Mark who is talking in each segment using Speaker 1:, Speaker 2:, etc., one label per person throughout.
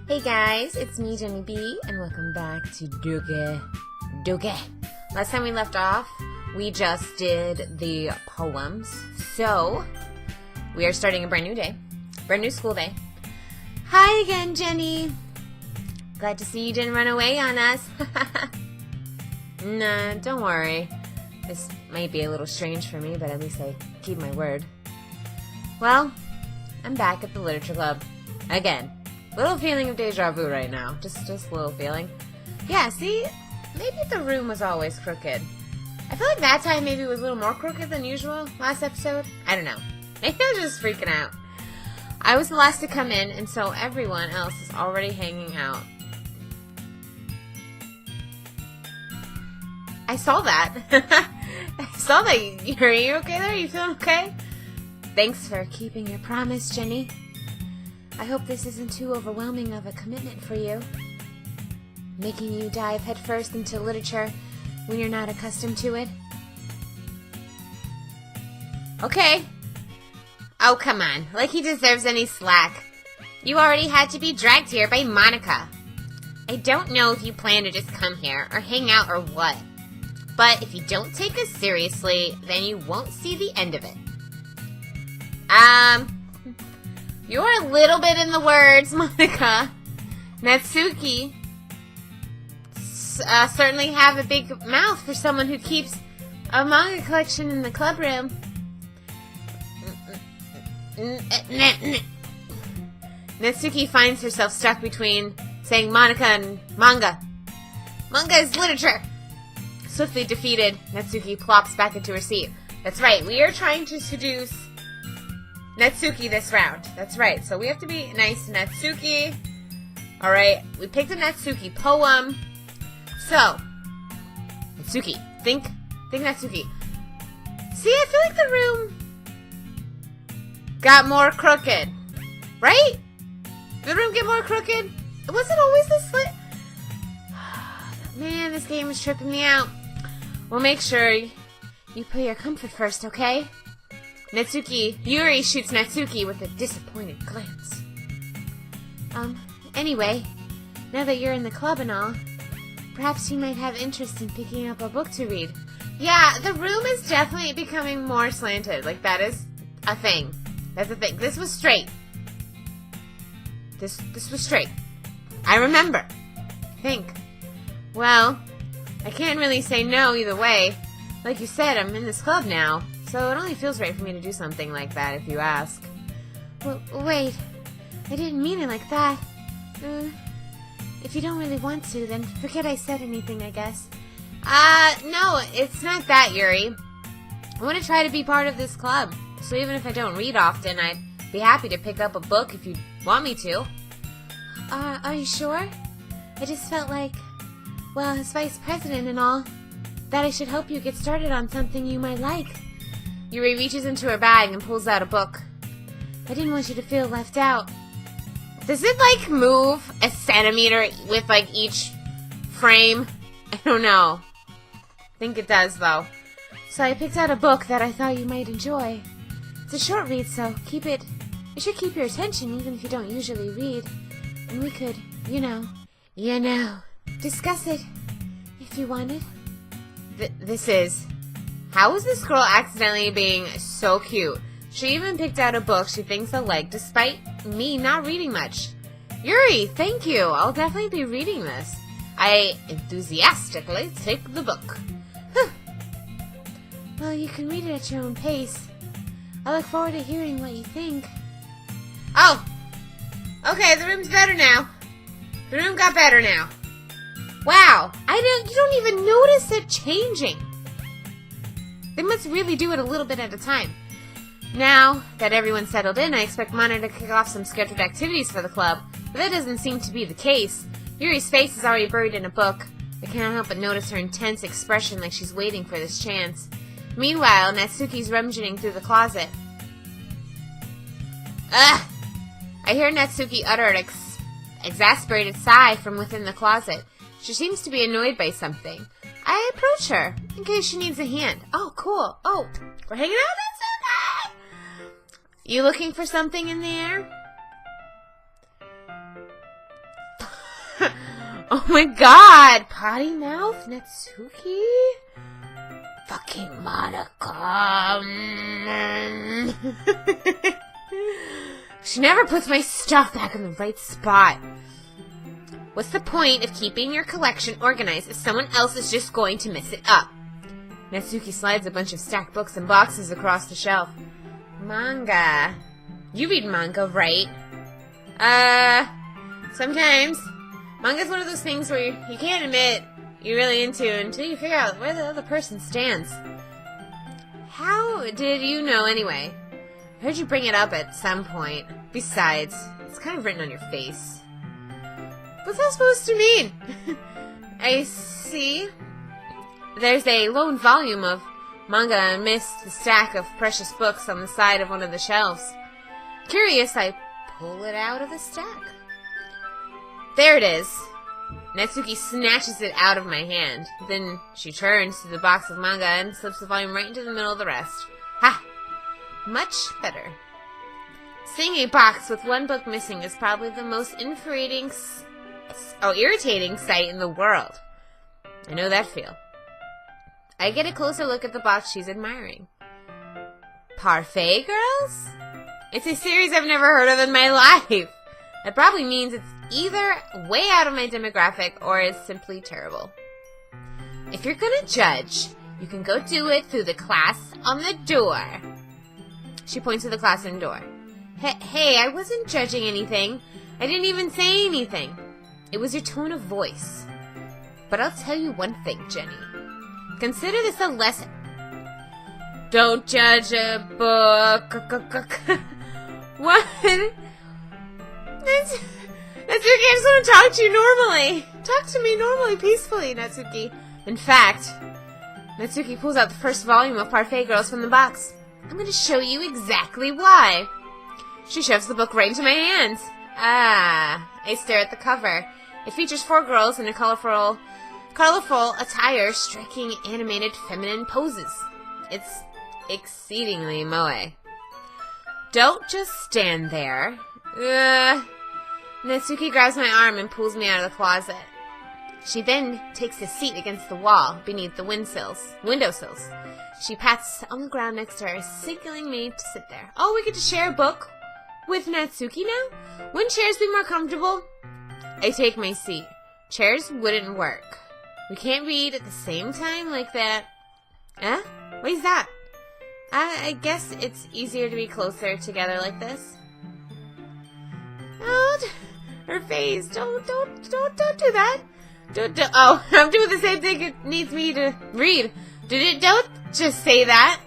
Speaker 1: Hey guys, it's me, Jennie Bee, and welcome back to Doki. Last time we left off, we just did the poems. So, we are starting a brand new day. Brand new school day. Hi again, Jennie. Glad to see you didn't run away on us. Nah, don't worry. This might be a little strange for me, but at least I keep my word. Well, I'm back at the literature club. Again. Little feeling of deja vu right now. Just a little feeling. Yeah, see? Maybe the room was always crooked. I feel like that time maybe it was a little more crooked than usual last episode. I don't know. Maybe I was just freaking out. I was the last to come in, and so everyone else is already hanging out. I saw that. I saw that. Are you okay there? You feeling okay? Thanks for keeping your promise, Jennie. I hope this isn't too overwhelming of a commitment for you. Making you dive headfirst into literature when you're not accustomed to it. Okay. Oh, come on. Like he deserves any slack. You already had to be dragged here by Monica. I don't know if you plan to just come here or hang out or what. But if you don't take us seriously, then you won't see the end of it. You're a little bit in the words, Monica. Natsuki certainly have a big mouth for someone who keeps a manga collection in the club room. Natsuki finds herself stuck between saying Monica and manga. Manga is literature. Swiftly defeated, Natsuki plops back into her seat. That's right, we are trying to seduce Natsuki this round. That's right. So we have to be nice to Natsuki. Alright. We picked a Natsuki poem. So, Natsuki. Think Natsuki. See, I feel like the room got more crooked. Right? Did the room get more crooked? It wasn't always this lit. Man, this game is tripping me out. We'll make sure you put your comfort first, okay? Yuri shoots Natsuki with a disappointed glance. Anyway, now that you're in the club and all, perhaps you might have interest in picking up a book to read. Yeah, the room is definitely becoming more slanted. Like, that is a thing. That's a thing. This was straight. This was straight. I remember. I think. Well, I can't really say no either way. Like you said, I'm in this club now. So it only feels right for me to do something like that if you ask. Well, wait. I didn't mean it like that. If you don't really want to, then forget I said anything, I guess. No, it's not that, Yuri. I want to try to be part of this club. So even if I don't read often, I'd be happy to pick up a book if you want me to. Are you sure? I just felt like, well, as vice president and all, that I should help you get started on something you might like. Yuri reaches into her bag and pulls out a book. I didn't want you to feel left out. Does it, like, move a centimeter with, like, each frame? I don't know. I think it does, though. So I picked out a book that I thought you might enjoy. It's a short read, so it should keep your attention even if you don't usually read. And we could, you know, discuss it if you wanted. This is... How is this girl accidentally being so cute? She even picked out a book she thinks I'll like, despite me not reading much. Yuri, thank you. I'll definitely be reading this. I enthusiastically take the book. Well, you can read it at your own pace. I look forward to hearing what you think. Oh! Okay, the room's better now. The room got better now. Wow! You don't even notice it changing. They must really do it a little bit at a time. Now that everyone's settled in, I expect Monica to kick off some scheduled activities for the club, but that doesn't seem to be the case. Yuri's face is already buried in a book. I can't help but notice her intense expression like she's waiting for this chance. Meanwhile, Natsuki's rummaging through the closet. Ugh! I hear Natsuki utter an exasperated sigh from within the closet. She seems to be annoyed by something. I approach her, in case she needs a hand. Oh, cool. Oh, we're hanging out? That's okay! You looking for something in there? Oh my god! Potty mouth, Natsuki? Fucking Monica. She never puts my stuff back in the right spot. What's the point of keeping your collection organized if someone else is just going to mess it up? Natsuki slides a bunch of stacked books and boxes across the shelf. Manga. You read manga, right? Sometimes. Manga's one of those things where you can't admit you're really into until you figure out where the other person stands. How did you know anyway? I heard you bring it up at some point. Besides, it's kind of written on your face. What's that supposed to mean? I see. There's a lone volume of manga amidst the stack of precious books on the side of one of the shelves. Curious, I pull it out of the stack. There it is. Natsuki snatches it out of my hand. Then she turns to the box of manga and slips the volume right into the middle of the rest. Ha! Much better. Seeing a box with one book missing is probably the most irritating sight in the world. I know that feel. I get a closer look at the box she's admiring. Parfait Girls? It's a series I've never heard of in my life. That probably means it's either way out of my demographic or it's simply terrible. If you're gonna judge, you can go do it through the class on the door. She points to the classroom door. Hey, I wasn't judging anything. I didn't even say anything. It was your tone of voice. But I'll tell you one thing, Jenny. Consider this a lesson. Don't judge a book. What? Natsuki, I just want to talk to you normally. Talk to me normally, peacefully, Natsuki. In fact, Natsuki pulls out the first volume of Parfait Girls from the box. I'm going to show you exactly why. She shoves the book right into my hands. I stare at the cover. It features 4 girls in a colorful attire, striking animated feminine poses. It's exceedingly moe. Don't just stand there. Natsuki grabs my arm and pulls me out of the closet. She then takes a seat against the wall beneath the windowsills. She pats on the ground next to her, signaling me to sit there. Oh, we get to share a book with Natsuki now? Wouldn't chairs be more comfortable? I take my seat. Chairs wouldn't work. We can't read at the same time like that. Huh? What is that? I guess it's easier to be closer together like this. Oh, her face. Don't do that. Oh, I'm doing the same thing it needs me to read. Don't just say that.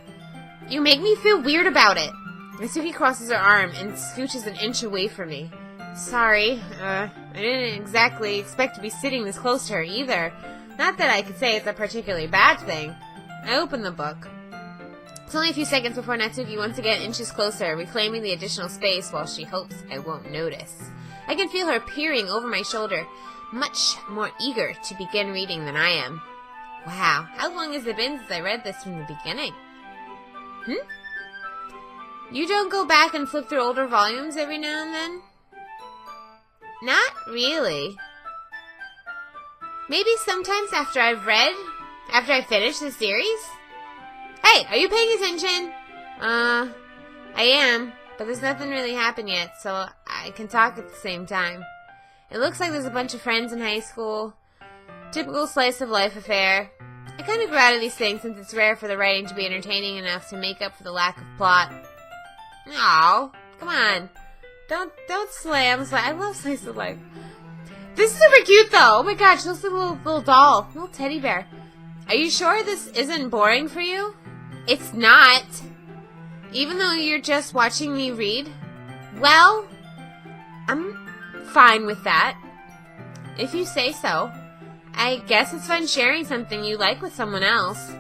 Speaker 1: You make me feel weird about it. Natsuki crosses her arm and scooches an inch away from me. Sorry, I didn't exactly expect to be sitting this close to her either. Not that I could say it's a particularly bad thing. I open the book. It's only a few seconds before Natsuki once again inches closer, reclaiming the additional space while she hopes I won't notice. I can feel her peering over my shoulder, much more eager to begin reading than I am. Wow, how long has it been since I read this from the beginning? You don't go back and flip through older volumes every now and then? Not really. Maybe sometimes after I finish the series? Hey, are you paying attention? I am, but there's nothing really happened yet, so I can talk at the same time. It looks like there's a bunch of friends in high school. Typical slice of life affair. I kind of grew out of these things since it's rare for the writing to be entertaining enough to make up for the lack of plot. Aw, come on. Don't slam. I love slice of life. This is super cute though. Oh my gosh, looks like a little doll. Little teddy bear. Are you sure this isn't boring for you? It's not. Even though you're just watching me read? Well, I'm fine with that. If you say so. I guess it's fun sharing something you like with someone else.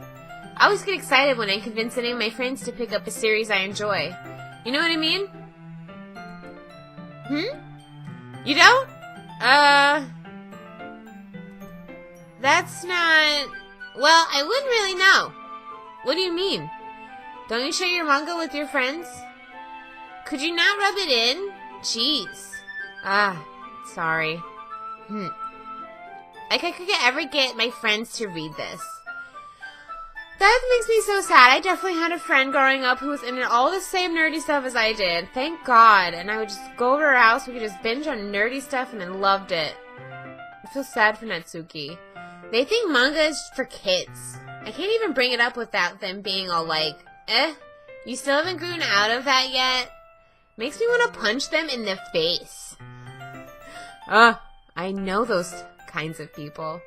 Speaker 1: I always get excited when I convince any of my friends to pick up a series I enjoy. You know what I mean? You don't? That's not... Well, I wouldn't really know. What do you mean? Don't you share your manga with your friends? Could you not rub it in? Jeez. Sorry. Like I could ever get my friends to read this. That makes me so sad. I definitely had a friend growing up who was into all the same nerdy stuff as I did. Thank God. And I would just go over to her house, we could just binge on nerdy stuff, and I loved it. I feel sad for Natsuki. They think manga is for kids. I can't even bring it up without them being all like, you still haven't grown out of that yet? Makes me want to punch them in the face. I know those kinds of people.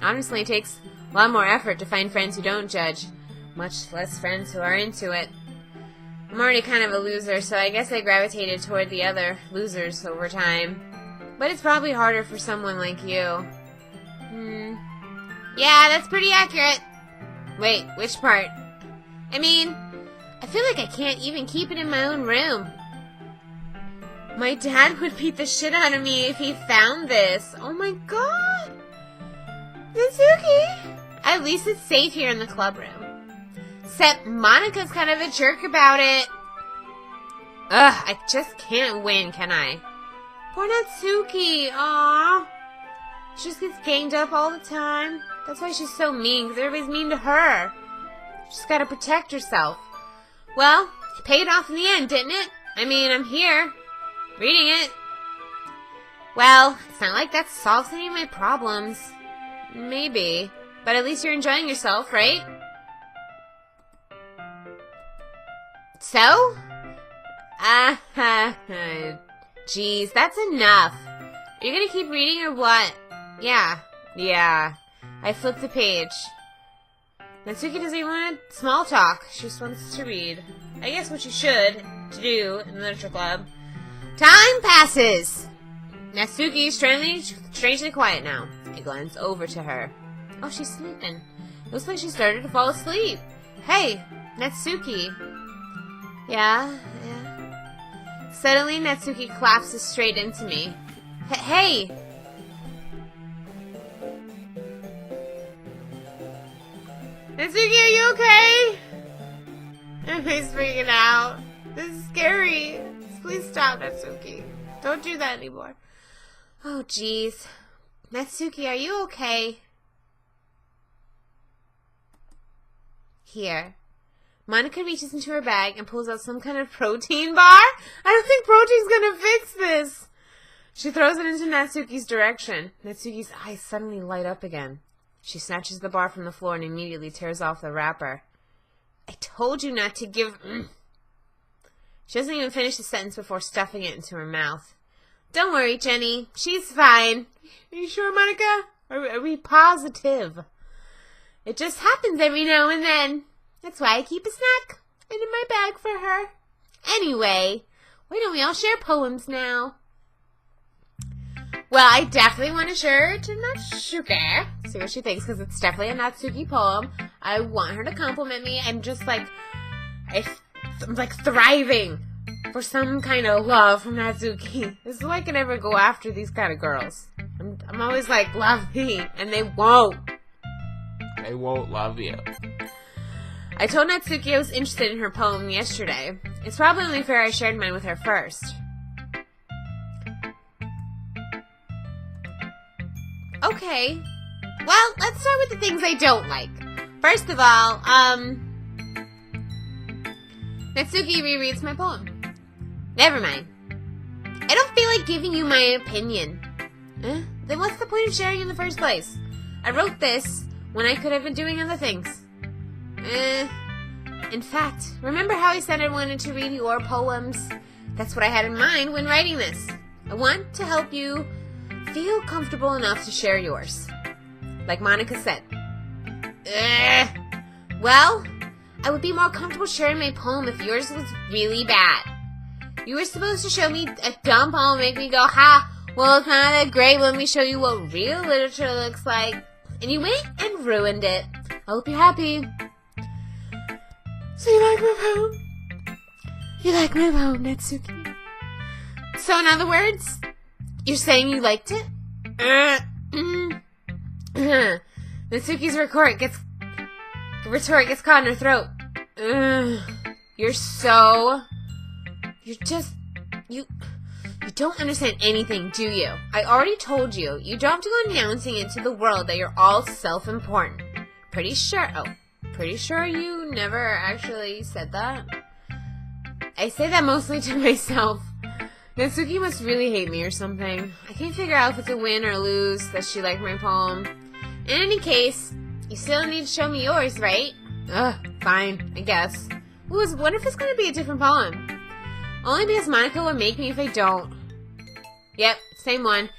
Speaker 1: Honestly, it takes a lot more effort to find friends who don't judge, much less friends who are into it. I'm already kind of a loser, so I guess I gravitated toward the other losers over time. But it's probably harder for someone like you. Yeah, that's pretty accurate. Wait, which part? I mean, I feel like I can't even keep it in my own room. My dad would beat the shit out of me if he found this. Oh my god! Natsuki! At least it's safe here in the club room. Except Monika's kind of a jerk about it. I just can't win, can I? Poor Natsuki, aww. She just gets ganged up all the time. That's why she's so mean, because everybody's mean to her. She's gotta protect herself. Well, it paid off in the end, didn't it? I mean, I'm here, reading it. Well, it's not like that solves any of my problems. Maybe. But at least you're enjoying yourself, right? So? Jeez, that's enough. Are you gonna keep reading or what? Yeah. I flipped the page. Natsuki doesn't even want small talk. She just wants to read. I guess what you should do in the literature club. Time passes! Natsuki is strangely quiet now. I glance over to her. Oh, she's sleeping. Looks like she started to fall asleep. Hey, Natsuki. Yeah. Suddenly, Natsuki collapses straight into me. Hey! Natsuki, are you okay? Everybody's freaking out. This is scary. Please stop, Natsuki. Don't do that anymore. Oh, jeez. Natsuki, are you okay? Here. Monika reaches into her bag and pulls out some kind of protein bar. I don't think protein's gonna fix this. She throws it into Natsuki's direction. Natsuki's eyes suddenly light up again. She snatches the bar from the floor and immediately tears off the wrapper. I told you not to give... She doesn't even finish the sentence before stuffing it into her mouth. Don't worry, Jenny. She's fine. Are you sure, Monika? Are we positive? It just happens every now and then. That's why I keep a snack in my bag for her. Anyway, why don't we all share poems now? Well, I definitely want to share it to Natsuki. See what she thinks, because it's definitely a Natsuki poem. I want her to compliment me. I'm just like, I'm like thriving for some kind of love from Natsuki. This is why I can never go after these kind of girls. I'm always like, love me, and they won't.
Speaker 2: They won't love you.
Speaker 1: I told Natsuki I was interested in her poem yesterday. It's probably only fair I shared mine with her first. Okay. Well, let's start with the things I don't like. First of all, Natsuki rereads my poem. Never mind. I don't feel like giving you my opinion. Then what's the point of sharing in the first place? I wrote this when I could have been doing other things. In fact, remember how I said I wanted to read your poems? That's what I had in mind when writing this. I want to help you feel comfortable enough to share yours. Like Monika said. Well, I would be more comfortable sharing my poem if yours was really bad. You were supposed to show me a dumb poem and make me go, ha, well, it's not that great. Let me show you what real literature looks like. And you went and ruined it. I hope you're happy. So you like my poem? You like my poem, Natsuki? So in other words, you're saying you liked it? Natsuki's retort gets caught in her throat. You're You don't understand anything, do you? I already told you. You don't have to go announcing it to the world that you're all self-important. Pretty sure you never actually said that? I say that mostly to myself. Natsuki must really hate me or something. I can't figure out if it's a win or lose that she liked my poem. In any case, you still need to show me yours, right? Ugh, fine, I guess. What if it's gonna be a different poem? Only because Monica would make me if I don't. Yep, same one.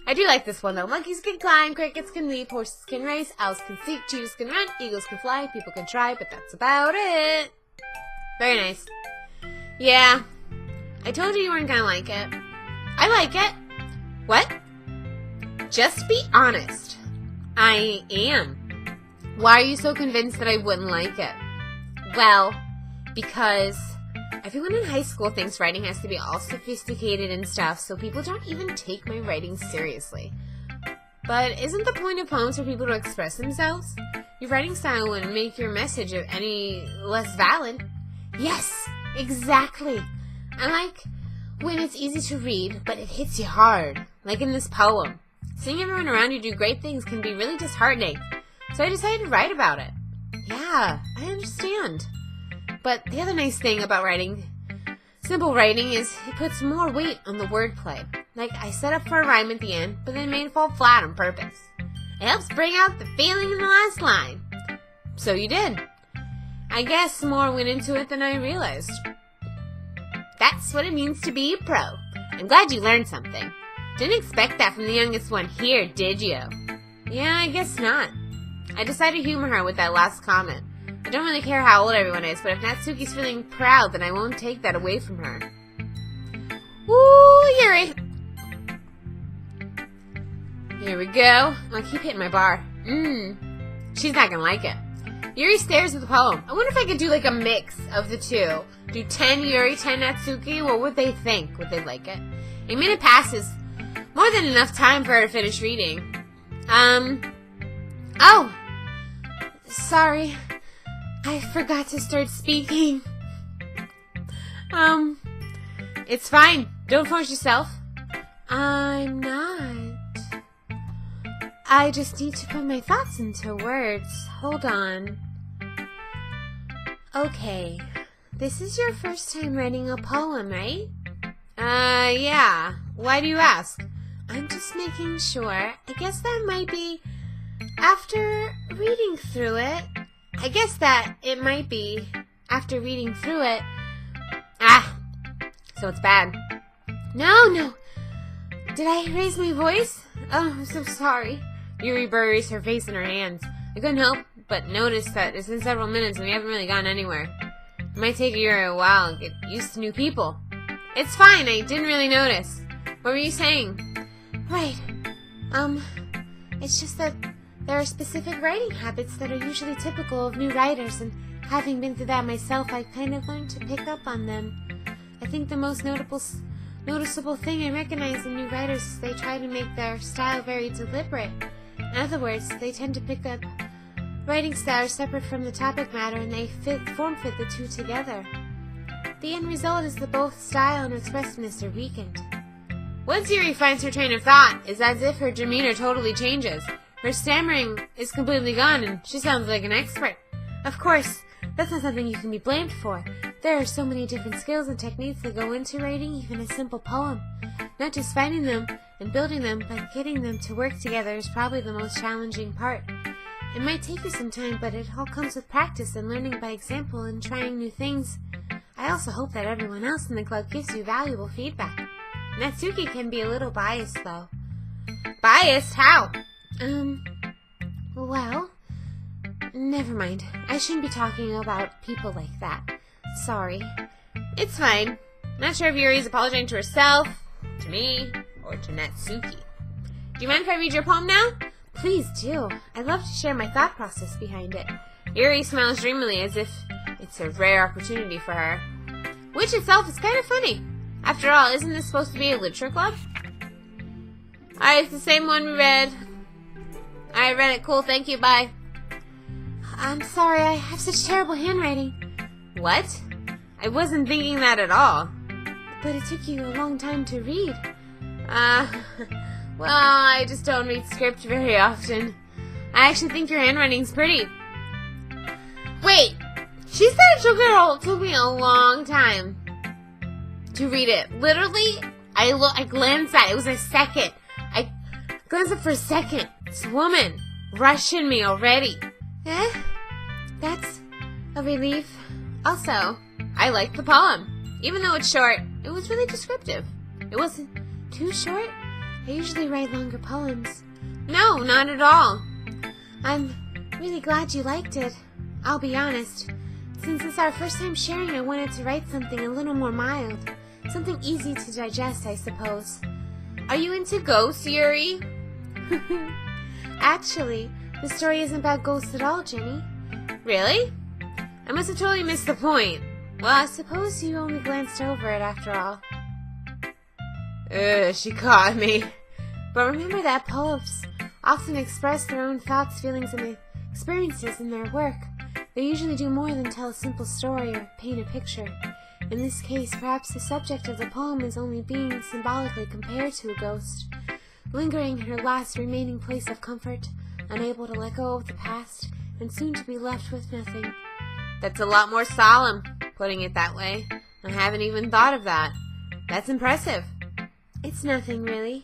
Speaker 1: I do like this one though. Monkeys can climb, crickets can leap, horses can race, owls can sleep, cheetahs can run, eagles can fly, people can try, but that's about it. Very nice. Yeah, I told you weren't gonna like it. I like it. What? Just be honest. I am. Why are you so convinced that I wouldn't like it? Well, because everyone in high school thinks writing has to be all sophisticated and stuff, so people don't even take my writing seriously. But isn't the point of poems for people to express themselves? Your writing style wouldn't make your message any less valid. Yes, exactly. I like when it's easy to read, but it hits you hard, like in this poem. Seeing everyone around you do great things can be really disheartening, so I decided to write about it. Yeah, I understand. But the other nice thing about simple writing, is it puts more weight on the wordplay. Like, I set up for a rhyme at the end, but then made it fall flat on purpose. It helps bring out the feeling in the last line. So you did. I guess more went into it than I realized. That's what it means to be a pro. I'm glad you learned something. Didn't expect that from the youngest one here, did you? Yeah, I guess not. I decided to humor her with that last comment. I don't really care how old everyone is, but if Natsuki's feeling proud, then I won't take that away from her. Woo, Yuri! Here we go. I'll keep hitting my bar. She's not gonna like it. Yuri stares at the poem. I wonder if I could do like a mix of the two. Do 10 Yuri, 10 Natsuki. What would they think? Would they like it? A minute passes. More than enough time for her to finish reading. Oh! Sorry. I forgot to start speaking. It's fine. Don't force yourself. I'm not. I just need to put my thoughts into words. Hold on. Okay. This is your first time writing a poem, right? Yeah. Why do you ask? I'm just making sure. I guess that might be after reading through it. I guess that it might be after reading through it. So it's bad. No. Did I raise my voice? Oh, I'm so sorry. Yuri buries her face in her hands. I couldn't help but notice that it's been several minutes and we haven't really gone anywhere. It might take Yuri a while to get used to new people. It's fine, I didn't really notice. What were you saying? Right. It's just that there are specific writing habits that are usually typical of new writers, and having been through that myself, I kind of learned to pick up on them. I think the most noticeable thing I recognize in new writers is they try to make their style very deliberate. In other words, they tend to pick up writing styles separate from the topic matter, and they form fit the two together. The end result is that both style and expressiveness are weakened. Once Yuri finds her train of thought, it's as if her demeanor totally changes. Her stammering is completely gone, and she sounds like an expert. Of course, that's not something you can be blamed for. There are so many different skills and techniques that go into writing even a simple poem. Not just finding them and building them, but getting them to work together is probably the most challenging part. It might take you some time, but it all comes with practice and learning by example and trying new things. I also hope that everyone else in the club gives you valuable feedback. Natsuki can be a little biased, though. Biased? How? Well, never mind. I shouldn't be talking about people like that. Sorry. It's fine. Not sure if Yuri's apologizing to herself, to me, or to Natsuki. Do you mind if I read your poem now? Please do. I'd love to share my thought process behind it. Yuri smiles dreamily as if it's a rare opportunity for her. Which itself is kind of funny. After all, isn't this supposed to be a literature club? Alright, it's the same one we read. I read it. Cool, thank you, bye. I'm sorry, I have such terrible handwriting. What? I wasn't thinking that at all. but it took you a long time to read. Well, I just don't read script very often. I actually think your handwriting's pretty. Wait, she said it took me a long time to read it. Literally, I glanced at it. It was a second. I glanced at it for a second. This woman rushing me already. That's a relief. Also, I liked the poem. Even though it's short, it was really descriptive. It wasn't too short. I usually write longer poems. No, not at all. I'm really glad you liked it. I'll be honest. Since it's our first time sharing, I wanted to write something a little more mild. Something easy to digest, I suppose. Are you into ghosts, Yuri? Actually, the story isn't about ghosts at all, Jenny. Really? I must have totally missed the point. Well, I suppose you only glanced over it after all. She caught me. But remember that poets often express their own thoughts, feelings, and experiences in their work. They usually do more than tell a simple story or paint a picture. In this case, perhaps the subject of the poem is only being symbolically compared to a ghost, lingering in her last remaining place of comfort, unable to let go of the past, and soon to be left with nothing. That's a lot more solemn, putting it that way. I haven't even thought of that. That's impressive. It's nothing, really.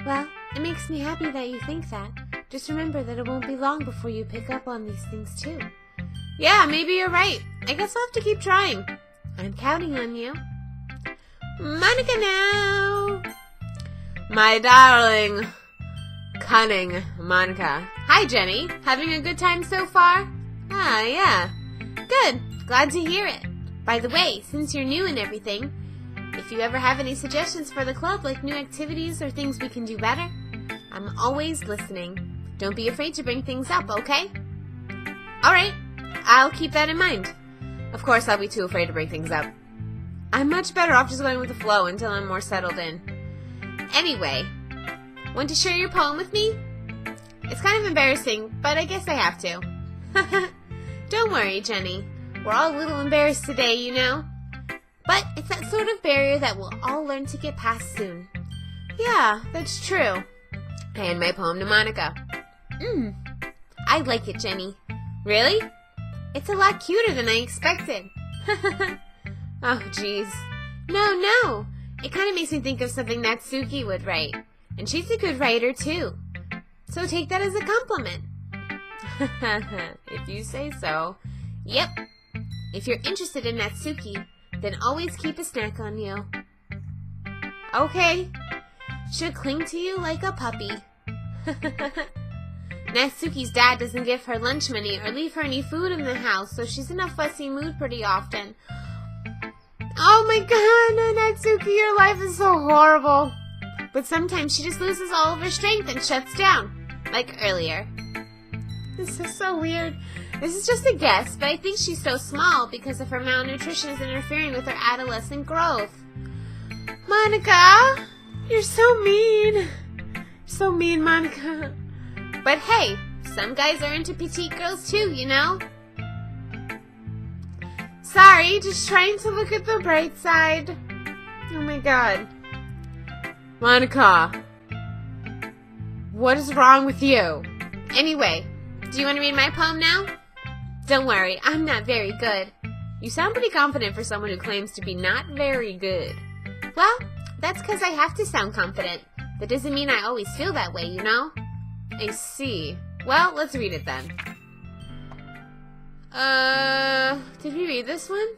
Speaker 1: Well, it makes me happy that you think that. Just remember that it won't be long before you pick up on these things, too. Yeah, maybe you're right. I guess I'll have to keep trying. I'm counting on you. Monica now! My darling, cunning Monica. Hi, Jenny. Having a good time so far? Ah, yeah. Good. Glad to hear it. By the way, since you're new and everything, if you ever have any suggestions for the club, like new activities or things we can do better, I'm always listening. Don't be afraid to bring things up, okay? Alright, I'll keep that in mind. Of course, I'll be too afraid to bring things up. I'm much better off just going with the flow until I'm more settled in. Anyway, want to share your poem with me? It's kind of embarrassing, but I guess I have to. Don't worry, Jenny. We're all a little embarrassed today, you know? But it's that sort of barrier that we'll all learn to get past soon. Yeah, that's true. I hand my poem to Monica. I like it, Jenny. Really? It's a lot cuter than I expected. Oh, jeez. No. It kind of makes me think of something Natsuki would write. And she's a good writer, too. So take that as a compliment. If you say so. Yep. If you're interested in Natsuki, then always keep a snack on you. Okay. She'll cling to you like a puppy. Natsuki's dad doesn't give her lunch money or leave her any food in the house, so she's in a fussy mood pretty often. Oh my god, Natsuki, your life is so horrible. But sometimes she just loses all of her strength and shuts down. Like earlier. This is so weird. This is just a guess, but I think she's so small because of her malnutrition is interfering with her adolescent growth. Monica, you're so mean. So mean, Monica. But hey, some guys are into petite girls too, you know? Sorry, just trying to look at the bright side. Oh my god. Monica, what is wrong with you? Anyway, do you want to read my poem now? Don't worry, I'm not very good. You sound pretty confident for someone who claims to be not very good. Well, that's because I have to sound confident. That doesn't mean I always feel that way, you know? I see. Well, let's read it then. Did we read this one?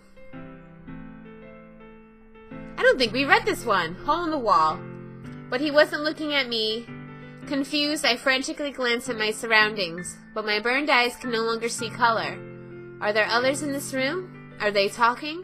Speaker 1: I don't think we read this one. Hole in the wall. But he wasn't looking at me. Confused, I frantically glanced at my surroundings, but my burned eyes can no longer see color. Are there others in this room? Are they talking?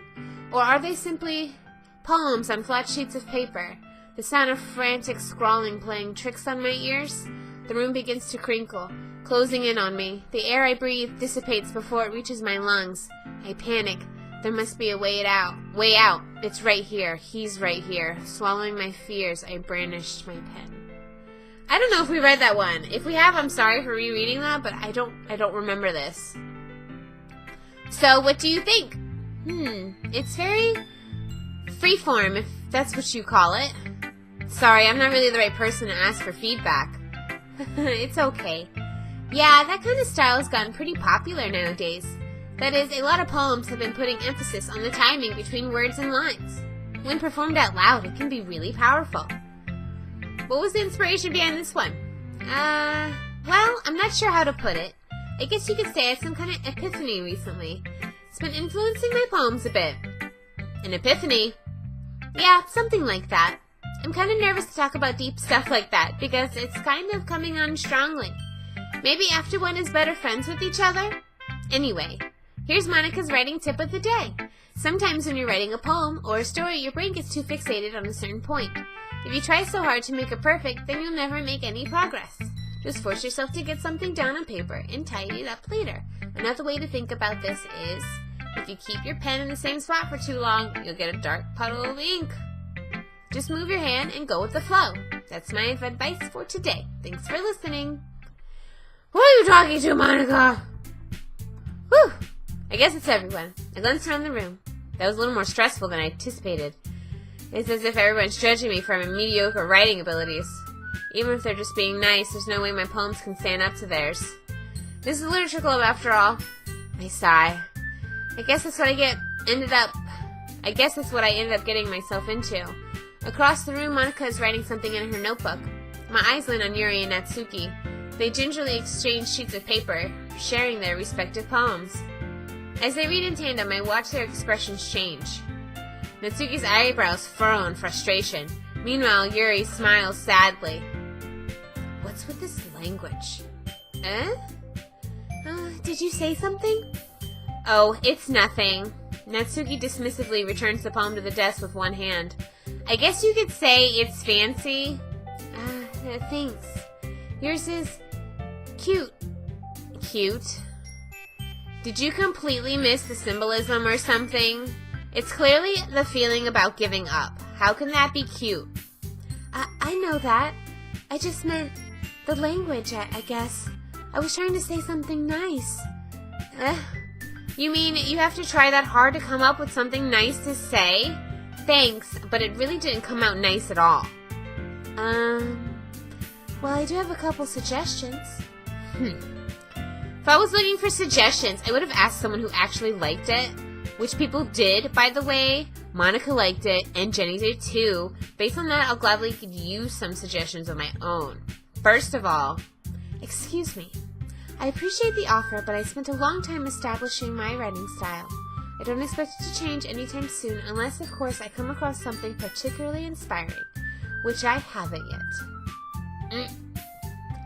Speaker 1: Or are they simply poems on flat sheets of paper? The sound of frantic scrawling playing tricks on my ears? The room begins to crinkle, closing in on me. The air I breathe dissipates before it reaches my lungs. I panic. There must be a way out. Way out. It's right here. He's right here. Swallowing my fears, I brandished my pen. I don't know if we read that one. If we have, I'm sorry for rereading that, but I don't remember this. So, what do you think? It's very freeform, if that's what you call it. Sorry, I'm not really the right person to ask for feedback. It's okay. Yeah, that kind of style has gotten pretty popular nowadays. That is, a lot of poems have been putting emphasis on the timing between words and lines. When performed out loud, it can be really powerful. What was the inspiration behind this one? Well, I'm not sure how to put it. I guess you could say I had some kind of epiphany recently. It's been influencing my poems a bit. An epiphany? Yeah, something like that. I'm kind of nervous to talk about deep stuff like that because it's kind of coming on strongly. Maybe after one is better friends with each other? Anyway, here's Monica's writing tip of the day. Sometimes when you're writing a poem or a story, your brain gets too fixated on a certain point. If you try so hard to make it perfect, then you'll never make any progress. Just force yourself to get something down on paper and tidy it up later. Another way to think about this is, if you keep your pen in the same spot for too long, you'll get a dark puddle of ink. Just move your hand and go with the flow. That's my advice for today. Thanks for listening. Who are you talking to, Monica? Whew. I guess it's everyone. I glanced around the room. That was a little more stressful than I anticipated. It's as if everyone's judging me for my mediocre writing abilities. Even if they're just being nice, there's no way my poems can stand up to theirs. This is a literature club after all. I sigh. I guess that's what I ended up getting myself into. Across the room, Monica is writing something in her notebook. My eyes land on Yuri and Natsuki. They gingerly exchange sheets of paper, sharing their respective poems. As they read in tandem, I watch their expressions change. Natsuki's eyebrows furrow in frustration. Meanwhile, Yuri smiles sadly. What's with this language? Did you say something? Oh, it's nothing. Natsuki dismissively returns the poem to the desk with one hand. I guess you could say it's fancy. Thanks. Yours is cute. Cute? Did you completely miss the symbolism or something? It's clearly the feeling about giving up. How can that be cute? I know that. I just meant the language, I guess. I was trying to say something nice. You mean you have to try that hard to come up with something nice to say? Thanks, but it really didn't come out nice at all. Well, I do have a couple suggestions. If I was looking for suggestions, I would have asked someone who actually liked it. Which people did, by the way. Monica liked it, and Jenny did too. Based on that, I'll gladly give you some suggestions of my own. First of all, excuse me. I appreciate the offer, but I spent a long time establishing my writing style. I don't expect it to change anytime soon, unless, of course, I come across something particularly inspiring, which I haven't yet.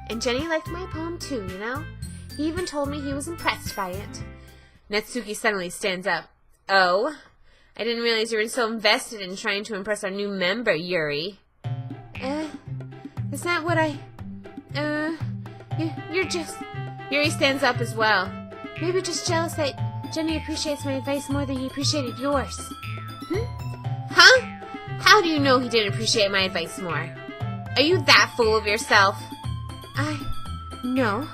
Speaker 1: And Jenny liked my poem too, you know? He even told me he was impressed by it. Natsuki suddenly stands up. Oh? I didn't realize you were so invested in trying to impress our new member, Yuri. Is that what you're just... Yuri stands up as well. Maybe just jealous that Jenny appreciates my advice more than he appreciated yours. Huh? How do you know he didn't appreciate my advice more? Are you that full of yourself? No.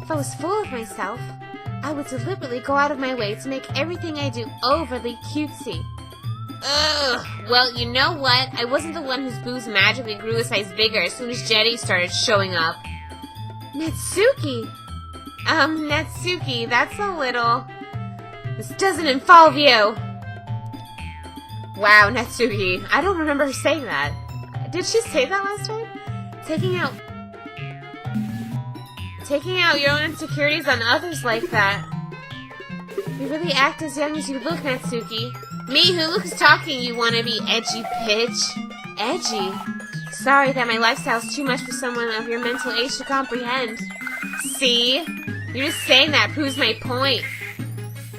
Speaker 1: If I was full of myself, I would deliberately go out of my way to make everything I do overly cutesy. Ugh. Well, you know what? I wasn't the one whose boobs magically grew a size bigger as soon as Jenny started showing up. Natsuki! Natsuki, that's a little... This doesn't involve you! Wow, Natsuki. I don't remember her saying that. Did she say that last time? Taking out your own insecurities on others like that. You really act as young as you look, Natsuki. Me, who looks talking, you wanna be edgy pitch. Edgy? Sorry that my lifestyle's too much for someone of your mental age to comprehend. See? You're just saying that proves my point.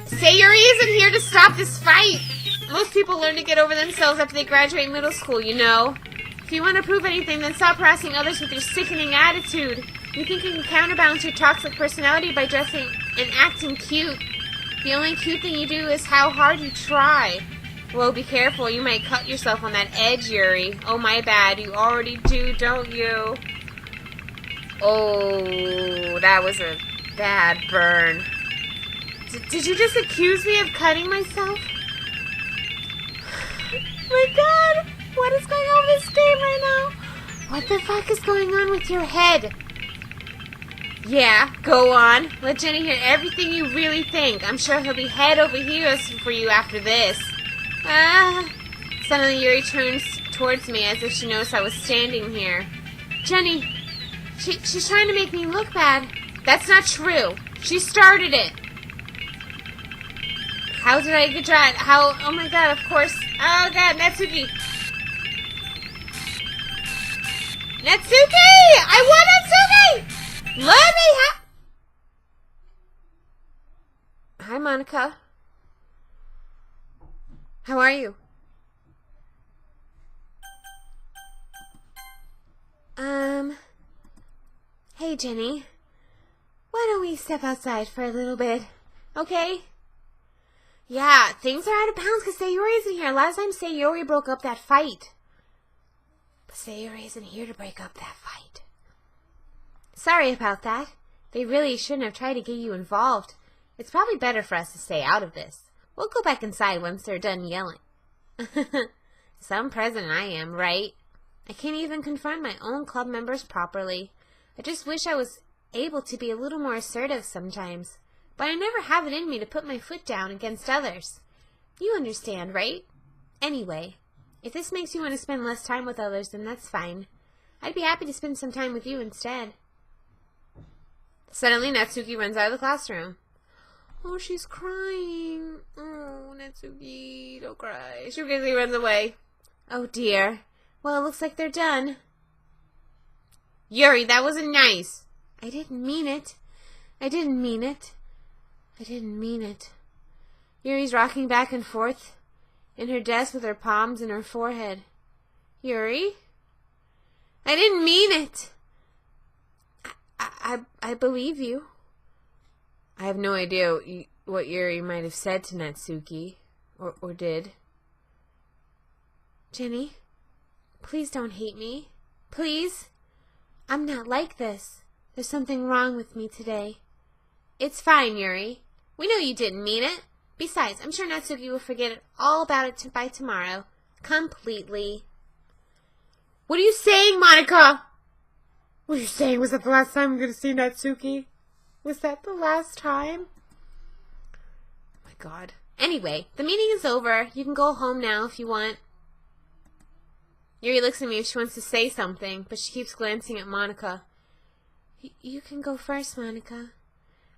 Speaker 1: Sayuri isn't here to stop this fight. Most people learn to get over themselves after they graduate middle school, you know. If you want to prove anything, then stop harassing others with your sickening attitude. You think you can counterbalance your toxic personality by dressing and acting cute. The only cute thing you do is how hard you try. Well, be careful. You might cut yourself on that edge, Yuri. Oh, my bad. You already do, don't you? Oh, that was a bad burn. Did you just accuse me of cutting myself? My God! what is going on with this game right now? What the fuck is going on with your head? Yeah, go on. Let Jenny hear everything you really think. I'm sure he'll be head over heels for you after this. Suddenly Yuri turns towards me as if she knows I was standing here. Jenny, she's trying to make me look bad. That's not true. She started it. How did I get tried? How? Oh my god, of course. Oh god, Natsuki. Natsuki! I want Natsuki! Let me Hi, Monica. How are you? Hey, Jenny. Why don't we step outside for a little bit, okay? Yeah, things are out of bounds because Sayori isn't here. Last time Sayori broke up that fight. But Sayori isn't here to break up that fight. Sorry about that. They really shouldn't have tried to get you involved. It's probably better for us to stay out of this. We'll go back inside once they're done yelling. Some president I am, right? I can't even confront my own club members properly. I just wish I was able to be a little more assertive sometimes. But I never have it in me to put my foot down against others. You understand, right? Anyway, if this makes you want to spend less time with others, then that's fine. I'd be happy to spend some time with you instead. Suddenly, Natsuki runs out of the classroom. Oh, she's crying. Oh, Natsuki, don't cry. She quickly runs away. Oh, dear. Well, it looks like they're done. Yuri, that wasn't nice. I didn't mean it. I didn't mean it. I didn't mean it. Yuri's rocking back and forth in her desk with her palms in her forehead. Yuri? I didn't mean it. I believe you. I have no idea what Yuri might have said to Natsuki, or did. Jenny, please don't hate me. Please? I'm not like this. There's something wrong with me today. It's fine, Yuri. We know you didn't mean it. Besides, I'm sure Natsuki will forget all about it by tomorrow. Completely. What are you saying, Monica? What are you saying? Was that the last time I'm going to see Natsuki? Was that the last time? Oh my god. Anyway, the meeting is over. You can go home now if you want. Yuri looks at me if she wants to say something, but she keeps glancing at Monica. You can go first, Monica.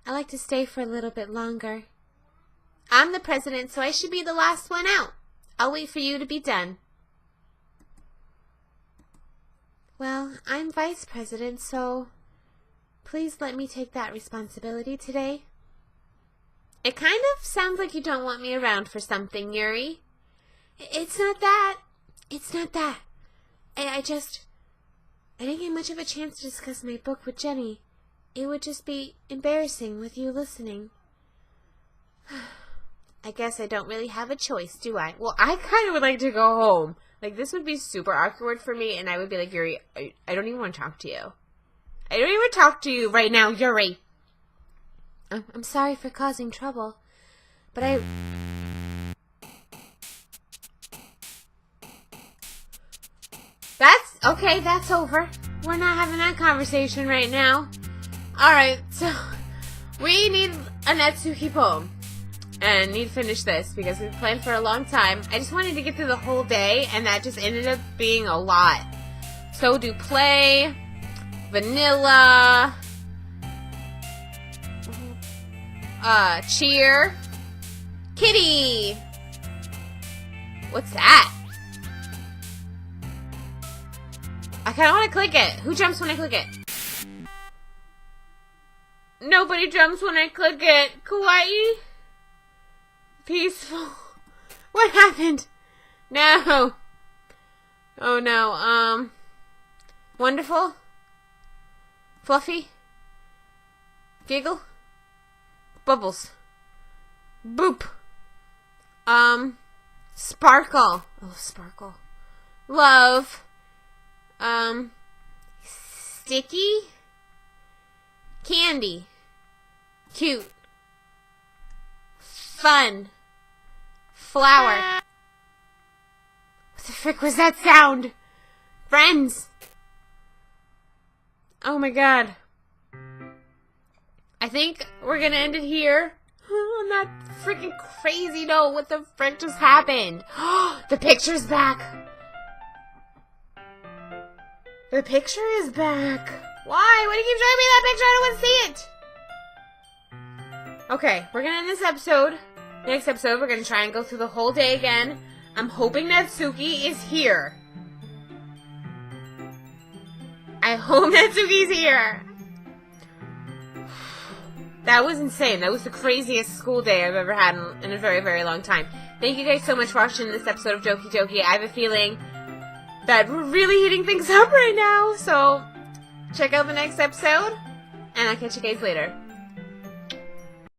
Speaker 1: I like to stay for a little bit longer. I'm the president, so I should be the last one out. I'll wait for you to be done. Well, I'm vice president, so please let me take that responsibility today. It kind of sounds like you don't want me around for something, Yuri. It's not that. It's not that. I didn't get much of a chance to discuss my book with Jenny. It would just be embarrassing with you listening. I guess I don't really have a choice, do I? Well, I kind of would like to go home. Like, this would be super awkward for me, and I would be like, Yuri, I don't even want to talk to you. I don't even talk to you right now, Yuri. I'm sorry for causing trouble, but Okay, that's over. We're not having that conversation right now. Alright, so we need a Natsuki poem. And need to finish this because we've planned for a long time. I just wanted to get through the whole day, and that just ended up being a lot. So do play, vanilla, cheer, kitty. What's that? I kind of want to click it. Who jumps when I click it? Nobody jumps when I click it. Kawaii? Peaceful. What happened? No. Oh no. Wonderful. Fluffy. Giggle. Bubbles. Boop. Sparkle. Oh, sparkle. Love. Sticky. Candy. Cute. Fun. Flower. the frick was that sound? Friends! Oh my god. I think we're gonna end it here. On that freaking crazy note. What the frick just happened? The picture's back. The picture is back. Why? Why do you keep showing me that picture? I don't want to see it. Okay, we're gonna end this episode. Next episode, we're gonna try and go through the whole day again. I'm hoping Natsuki is here. I hope Natsuki's here. That was insane. That was the craziest school day I've ever had in a very, very long time. Thank you guys so much for watching this episode of Doki Doki. I have a feeling that we're really heating things up right now. So, check out the next episode, and I'll catch you guys later.